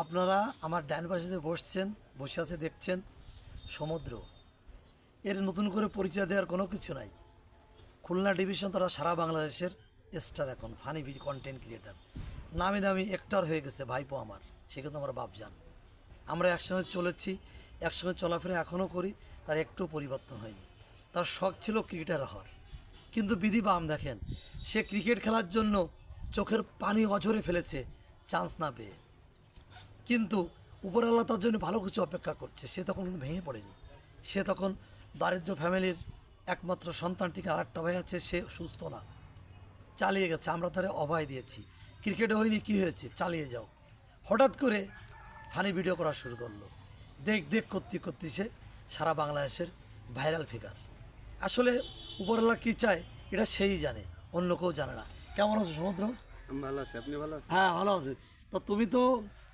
আপনারা আমার ডান পাশে বসে আছে দেখছেন সমুদ্র। এর নতুন করে পরিচয় দেওয়ার কোনো কিছু নাই। খুলনা ডিভিশন তারা সারা বাংলাদেশের স্টার, এখন ফানি ভিডিও কন্টেন্ট ক্রিয়েটার, নামি দামি অ্যাক্টর হয়ে গেছে ভাইপো আমার, সে কিন্তু আমার বাপজান। আমরা একসঙ্গে চলেছি, একসঙ্গে চলাফেরা এখনও করি, তার একটু পরিবর্তন হয়নি। তার শখ ছিল ক্রিকেটার হওয়ার, কিন্তু বিধি বাম দেখেন, সে ক্রিকেট খেলার জন্য চোখের পানি অঝরে ফেলেছে চান্স না পেয়ে। কিন্তু উপরওয়ালা তার জন্য ভালো কিছু অপেক্ষা করছে। সে তখন কিন্তু ভেঙে পড়েনি। সে তখন দারিদ্র ফ্যামিলির একমাত্র সন্তানটিকে, আরেকটা ভাই আছে, সে সুস্থ না, চালিয়ে গেছে। আমরা তারে অভয় দিয়েছি, ক্রিকেটে হয়নি, কী হয়েছে, চালিয়ে যাও। হঠাৎ করে ফানি ভিডিও করা শুরু করলো। দেখ করতে করতে সে সারা বাংলাদেশের ভাইরাল ফিগার। আসলে উপরওয়ালা কী চায় এটা সেই জানে, অন্য কেউ জানে না। কেমন আছো সমুদ্র? ভালো আছে, আপনি ভালো আছেন? হ্যাঁ, ভালো আছে। তো তুমি তো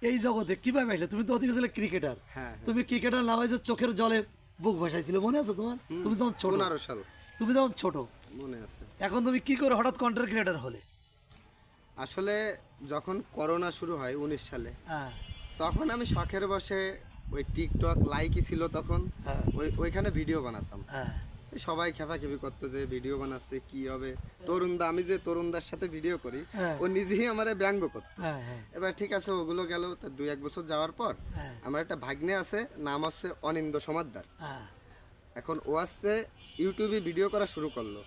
এই জগতে কীভাবে আসলে? তুমি তো ওদিকে ছিলে ক্রিকেটার। হ্যাঁ। তুমি ক্রিকেটার না হয়ে যে চোখের জলে বুক ভাসাইছিল, মনে আছে তোমার? তুমি তখন ছোট, 15 সাল তুমি তখন ছোট, মনে আছে। এখন তুমি কি করে হঠাৎ কন্টেন্ট ক্রিয়েটার হলে? আসলে যখন করোনা শুরু হয় 19 সালে, হ্যাঁ তখন আমি শখের বসে ওই টিকটক লাইকই ছিল তখন, হ্যাঁ ওইখানে ভিডিও বানাতাম। হ্যাঁ সবাই খেপাখেপি করতো যে ভিডিও বানাচ্ছে কি হবে, তরুণদা, আমি যে তরুণদার সাথে ভিডিও করি, হ্যাঁ। ও নিজেই আমারে ব্যঙ্গ করতো। হ্যাঁ হ্যাঁ এবার ঠিক আছে, ওগুলো গেল। তা 2-1 বছর যাওয়ার পর হ্যাঁ। আমার একটা ভাগ্নে আছে, নাম হচ্ছে অনিন্দ সমাদ্দার। হ্যাঁ এখন ও আসছে ইউটিউবে ভিডিও করা শুরু করলো।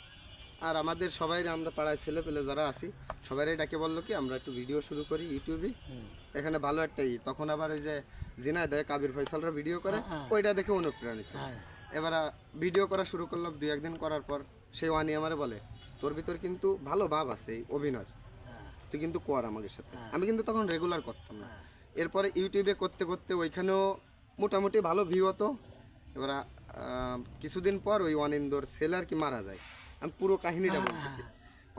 আর আমাদের সবাই, আমরা পাড়ায় ছেলে পেলে যারা আছি সবাই ডাকে বললো কি আমরা একটু ভিডিও শুরু করি ইউটিউবে। এখানে ভালো একটা তখন আবার ওই যে জিনাইদহ কাবির ফয়সালরা ভিডিও করে, ওইটা দেখে অনুপ্রাণিত। হ্যাঁ। এবার ভিডিও করা শুরু করলাম। 2-1 দিন করার পর সেই ওয়ানি আমারে বলে, তোর ভিতর কিন্তু ভালো ভাব আছে এই অভিনয়, তুই কিন্তু কর আমাদের সাথে। আমি কিন্তু তখন রেগুলার করতাম না। এরপরে ইউটিউবে করতে করতে ওইখানেও মোটামুটি ভালো ভিউ হতো। এবার কিছুদিন পর ওই অনিন্দর ছেলে আর কি মারা যায়। আমি পুরো কাহিনীটা বলতেছি।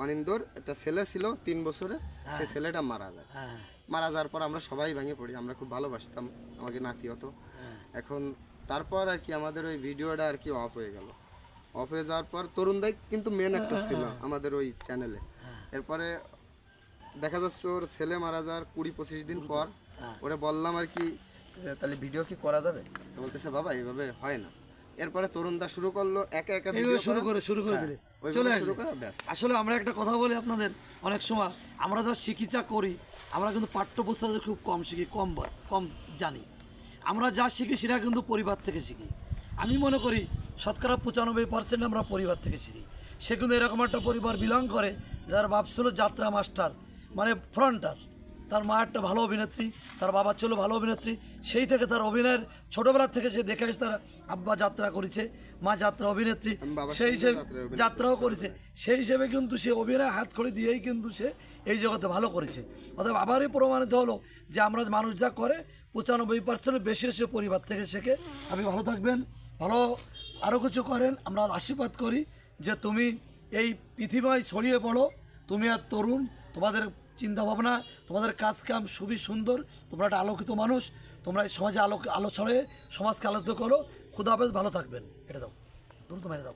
অনিন্দর একটা ছেলে ছিল 3 বছরে, সেই ছেলেটা মারা যায়। হ্যাঁ মারা যাওয়ার পর আমরা সবাই ভেঙে পড়ি। আমরা খুব ভালোবাসতাম, আমাকে নাতি হতো। এখন তারপর আর কি আমাদের ওই ভিডিওটা আর কি অফ হয়ে গেল। অফ হয়ে যাওয়ার পর তরুণ দাই কিন্তু মেন একটা ছিল আমাদের ওই চ্যানেলে। এরপরে দেখা যাচ্ছে ওর ছেলে মারা যাওয়ার 20-25 দিন পর ওরে বললাম আর কি যে তাহলে ভিডিও কি করা যাবে? তো বলতেছে বাবা এইভাবে হয় না। এরপরে তরুণ দা শুরু করলো একা একা ভিডিও শুরু করে দিলে চলে আসবে। ব্যাস। আসলে আমরা একটা কথা বলি আপনাদের, অনেক সময় আমরা যা চিকিৎসা করি, আমরা কিন্তু পাঠ্যপুস্তকে খুব কম শিখি, কম জানি। আমরা যা শিখি সেটা কিন্তু পরিবার থেকে শিখি। আমি মনে করি শতকরা 95% আমরা পরিবার থেকে শিখি। সে কিন্তু এরকম একটা পরিবার বিলং করে যার বাপ ছিল যাত্রা মাস্টার, মানে ফ্রন্টার। তার মা একটা ভালো অভিনেত্রী, তার বাবা ছিল ভালো অভিনেত্রী। সেই থেকে তার অভিনয়ের ছোটোবেলার থেকে সে দেখে আসে, তার আব্বা যাত্রা করেছে, মা যাত্রা অভিনেত্রী, সেই হিসেবে যাত্রাও করেছে। সেই হিসেবে কিন্তু সে অভিনয় হাত খড়ি দিয়েই কিন্তু সে এই জগতে ভালো করেছে। অতএব আবারই প্রমাণিত হলো যে আমরা মানুষ যা করে 95% বেশি সে পরিবার থেকে শেখে। আপনি ভালো থাকবেন, ভালো আরও কিছু করেন, আমরা আশীর্বাদ করি যে তুমি এই পৃথিবীয় ছড়িয়ে পড়ো। তুমি আর তরুণ, তোমাদের চিন্তাভাবনা, তোমাদের কাজ কাম খুবই সুন্দর। তোমরা একটা আলোকিত মানুষ, তোমরা এই সমাজে আলো ছড়িয়ে সমাজকে আলোকিত করো। খুদা হাফেজ, ভালো থাকবেন। এটা দাও, দ্রুত মেরে দাও।